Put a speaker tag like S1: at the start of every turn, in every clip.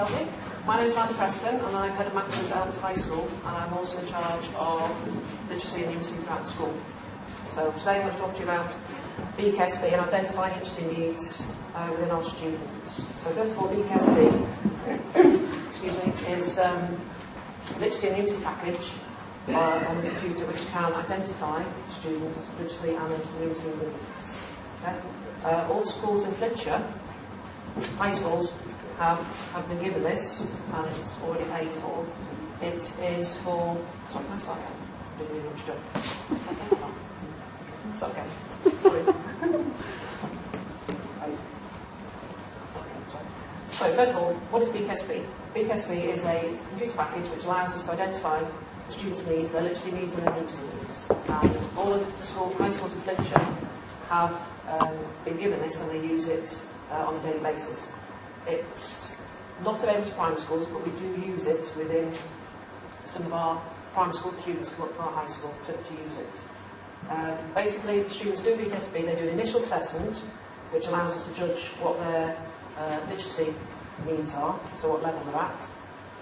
S1: help me. My name is Preston, and I'm head of maths at Elementary High School, and I'm also in charge of literacy and numeracy throughout the school. So today I'm going to talk to you about BKSB and identifying literacy needs within our students. So first of all, BKSB excuse me, is literacy and numeracy package on the computer which can identify students' literacy and numeracy needs. Okay? All schools in Flintshire, high schools, have been given this, and it's already paid for. It is for... Sorry, can I start again? I didn't really understand. It's okay. Sorry. Right. So first of all, what is BKSB? BKSB is a computer package which allows us to identify the students' needs, their literacy needs and their numeracy needs. And all of the high schools in Flintshire have been given this, and they use it on a daily basis. It's not available to primary schools, but we do use it within some of our primary school students who work for our high school to use it. Basically, the students do BKSB, they do an initial assessment, which allows us to judge what their literacy needs are, so what level they're at.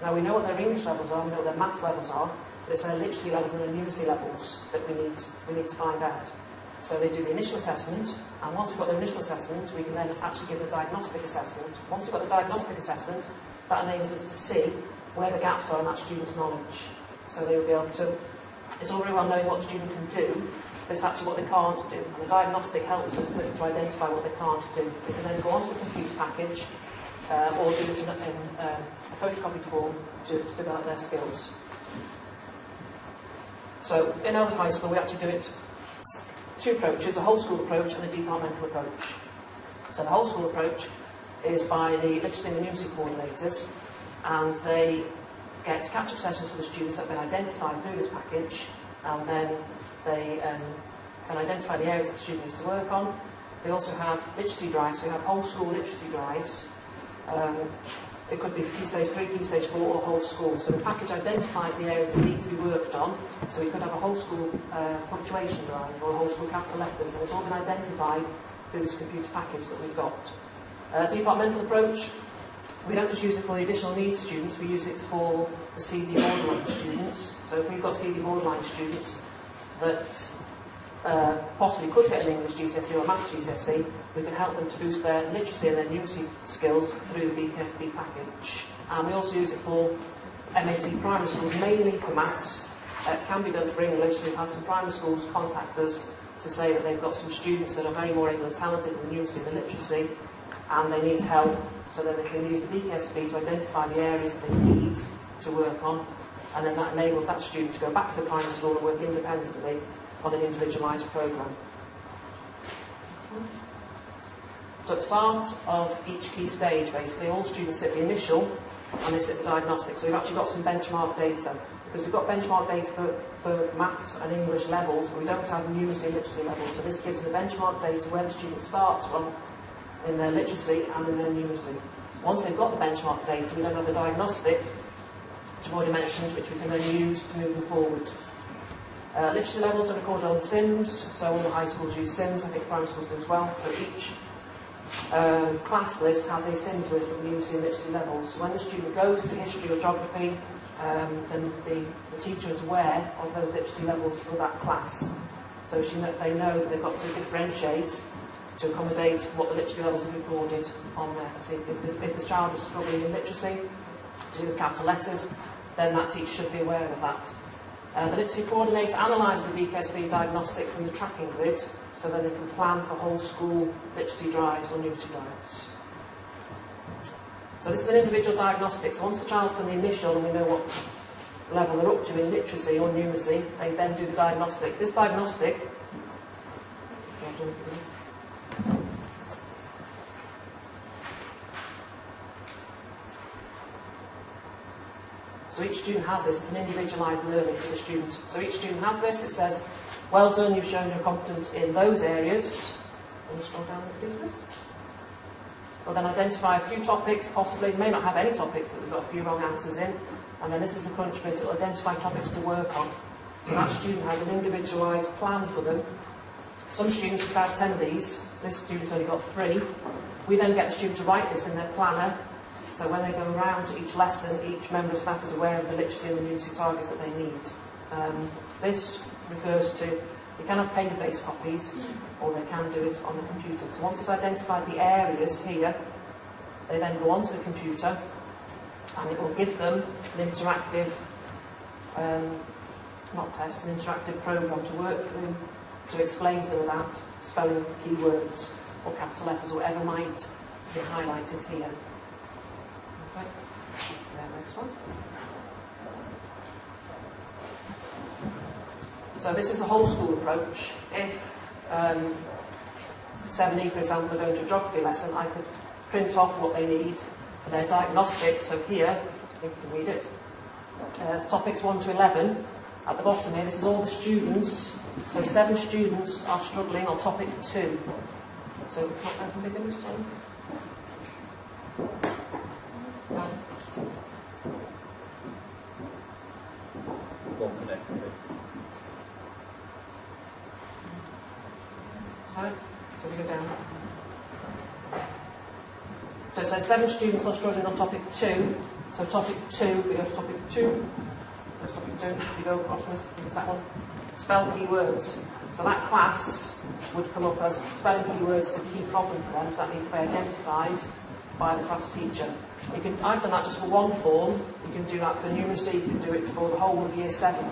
S1: Now, we know what their English levels are, we know what their maths levels are, but it's their literacy levels and their numeracy levels that we need to find out. So they do the initial assessment, and once we've got their initial assessment, we can then actually give a diagnostic assessment. Once we've got the diagnostic assessment, that enables us to see where the gaps are in that student's knowledge. So they will be able to, it's all very well knowing what the student can do, but it's actually what they can't do. And the diagnostic helps us to identify what they can't do. They can then go onto the computer package, or do it in a photocopied form to develop their skills. So in Elementary High School, we actually do it two approaches, a whole school approach and a departmental approach. So the whole school approach is by the literacy and numeracy coordinators, and they get catch-up sessions for the students that have been identified through this package, and then they can identify the areas that the student needs to work on. They also have literacy drives, so we have whole school literacy drives. It could be for Key Stage 3, Key Stage 4 or whole school. So the package identifies the areas that need to be worked on. So we could have a whole school punctuation drive or a whole school capital letters, and it's all been identified through this computer package that we've got. Departmental approach, we don't just use it for the additional needs students, we use it for the CD borderline students. So if we've got CD borderline students that possibly could get an English GCSE or a Maths GCSE, we can help them to boost their literacy and their numeracy skills through the BKSB package. And we also use it for MAT primary schools, mainly for Maths. It can be done for English. We've had some primary schools contact us to say that they've got some students that are very more able and talented in the numeracy and the literacy, and they need help, so that they can use the BKSB to identify the areas that they need to work on, and then that enables that student to go back to the primary school and work independently on an individualised programme. So at the start of each key stage, basically, all students sit the initial and they sit the diagnostic. So we've actually got some benchmark data. Because we've got benchmark data for maths and English levels, but we don't have numeracy and literacy levels. So this gives the benchmark data where the student starts from in their literacy and in their numeracy. Once they've got the benchmark data, we then have the diagnostic, which I've already mentioned, which we can then use to move them forward. Literacy levels are recorded on SIMS, so all the high schools use SIMS, I think primary schools do as well. So each class list has a SIMS list of numeracy and literacy levels. So when the student goes to history or geography, then the teacher is aware of those literacy levels for that class. So they know that they've got to differentiate to accommodate what the literacy levels are recorded on there. To see if the child is struggling in literacy, to do with capital letters, then that teacher should be aware of that. The literacy coordinator analyses the BKSB diagnostic from the tracking grid, so then they can plan for whole school literacy drives or numeracy drives. So this is an individual diagnostic. So once the child's done the initial and we know what level they're up to in literacy or numeracy, they then do the diagnostic. This diagnostic, so each student has this. It's an individualised learning for the student. So each student has this. It says, well done, you've shown you're competent in those areas. Can you scroll down please, Miss? We'll then identify a few topics, possibly, may not have any topics that we've got a few wrong answers in, and then this is the crunch bit, it will identify topics to work on. So that student has an individualised plan for them. Some students have about 10 of these, this student's only got 3. We then get the student to write this in their planner, So when they go around to each lesson, each member of staff is aware of the literacy and the numeracy targets that they need. This refers to, they can have paper-based copies, or they can do it on the computer. So once it's identified the areas here, they then go onto the computer, and it will give them an interactive, not test, an interactive program to work through, to explain to them about spelling keywords or capital letters, or whatever might be highlighted here. Okay, next one. So this is the whole school approach. If 7E, for example, are going to a geography lesson, I could print off what they need for their diagnostic. So here, I think you can read it. Topics 1 to 11. At the bottom here, this is all the students. So 7 students are struggling on topic 2. So, open big this one. Right, so we go down. So it says 7 students are struggling on topic 2. So topic 2, we go to topic 2. There's topic 2, you go across this, it's that one. Spell keywords. So that class would come up as spelling keywords is a key problem for them, so that needs to be identified by the class teacher. I've done that just for one form. You can do that for numeracy, you can do it for the whole of year 7.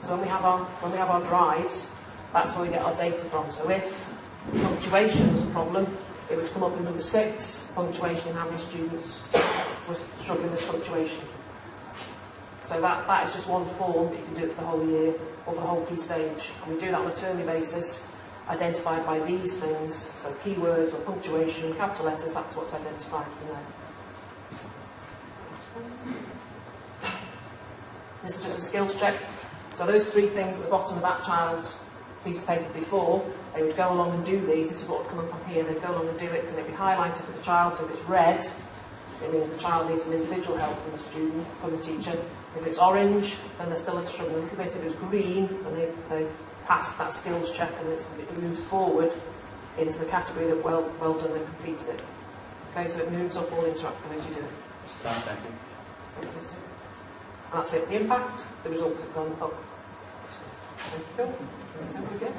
S1: So when we have our drives, that's where we get our data from. So if punctuation was a problem, it would come up in number 6, punctuation, how many students were struggling with punctuation. So that is just one form, but you can do it for the whole year or for the whole key stage. And we do that on a termly basis, identified by these things. So keywords or punctuation, capital letters, that's what's identified from there. This is just a skills check. So those 3 things at the bottom of that child's piece of paper before, they would go along and do these. This is what would come up on here. They'd go along and do it, and it'd be highlighted for the child. So if it's red, it means the child needs some individual help from the student, from the teacher. If it's orange, then they're still struggling a little bit. If it's green, then they've passed that skills check, and it moves forward into the category that well done, they completed it. Okay, so it moves up all interactive as you do it.
S2: Start, thank you.
S1: And that's it. The impact, the results have gone up. Thank you. Again.